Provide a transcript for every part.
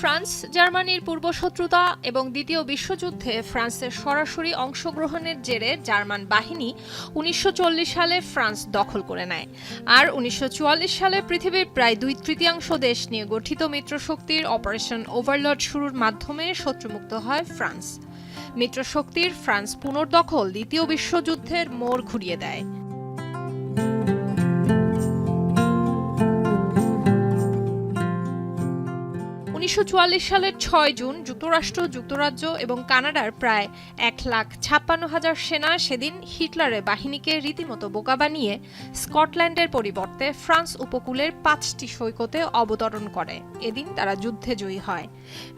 France জার্মানির পূর্বশত্রুতা এবং দ্বিতীয় বিশ্বযুদ্ধে ফ্রান্সের সরাসরি অংশগ্রহণের জেরে জার্মান বাহিনী ১৯৪০ সালে ফ্রান্স দখল করে নেয়। আর ১৯৪৪ সালে পৃথিবীর প্রায় ২/৩ দেশ নিয়ে গঠিত মিত্রশক্তির অপারেশন ওভারলর্ড শুরুর মাধ্যমে শত্রুমুক্ত হয় ফ্রান্স। মিত্রশক্তির ফ্রান্স পুনর্দখল দ্বিতীয় বিশ্বযুদ্ধের মোড় ঘুরিয়ে দেয়। ১৯৪৪ সালের ৬ জুন যুক্তরাষ্ট্র, যুক্তরাজ্য এবং কানাডার প্রায় ১,৫৬,০০০ সেনা সেদিন হিটলারের বাহিনীকে রীতিমতো বোকা বানিয়ে স্কটল্যান্ডের পরিবর্তে ফ্রান্স উপকূলের ৫টি সৈকতে অবতরণ করে। এদিন তারা যুদ্ধে জয়ী হয়।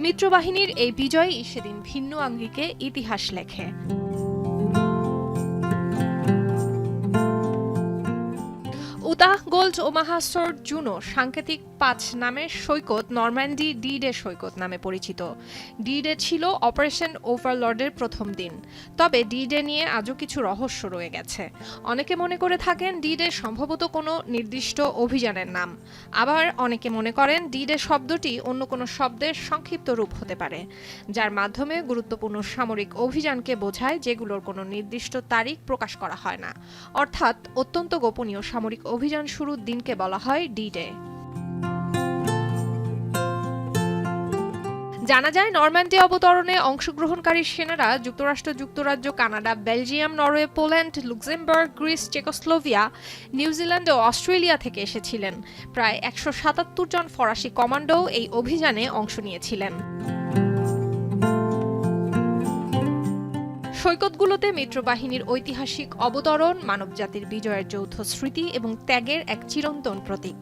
মিত্রবাহিনীর এই বিজয়ই সেদিন ভিন্ন আঙ্গিকে ইতিহাস লেখে। Utah, gold, Omaha, sword, Juno সাংকেতিক ৫ নামের সৈকত নরম্যান্ডি ডি-ডে সৈকত নামে পরিচিত। ডি-ডে ছিল অপারেশন ওভারলর্ডের প্রথম দিন। তবে ডি-ডে নিয়ে আজও কিছু রহস্য রয়ে গেছে। অনেকে মনে করে থাকেন ডি-ডে সম্ভবত কোনো নির্দিষ্ট অভিযানের নাম। আবার অনেকে মনে করেন ডি-ডে শব্দটি অন্য কোনো শব্দের সংক্ষিপ্ত রূপ হতে পারে, যার মাধ্যমে গুরুত্বপূর্ণ সামরিক অভিযানকে বোঝায় যেগুলোর কোনো নির্দিষ্ট তারিখ প্রকাশ করা হয় না। অর্থাৎ অত্যন্ত গোপনীয় সামরিক অভিযান শুরুর দিনকে বলা হয় ডি-ডে। জানা যায়, নরম্যান্ডি অবতরণে অংশগ্রহণকারী সেনারা যুক্তরাষ্ট্র, যুক্তরাজ্য, Canada, Belgium, Norway, Poland, Luxembourg, Greece, Czechoslovakia, New Zealand ও অস্ট্রেলিয়া থেকে এসেছিলেন। প্রায় ১৭৭ জন ফরাসি কমান্ডোও এই অভিযানে অংশ নিয়েছিলেন। সৈকতগুলোতে মিত্রবাহিনীর ঐতিহাসিক অবতরণ মানবজাতির বিজয়ের যৌথ স্মৃতি এবং ত্যাগের এক চিরন্তন প্রতীক।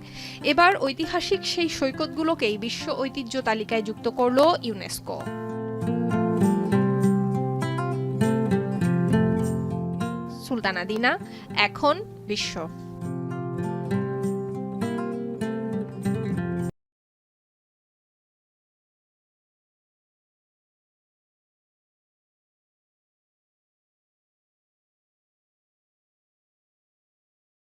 এবার ঐতিহাসিক সেই সৈকতগুলোকেই বিশ্ব ঐতিহ্য তালিকায় যুক্ত করল ইউনেস্কো। সুলতানা দিনা, এখন বিশ্ব।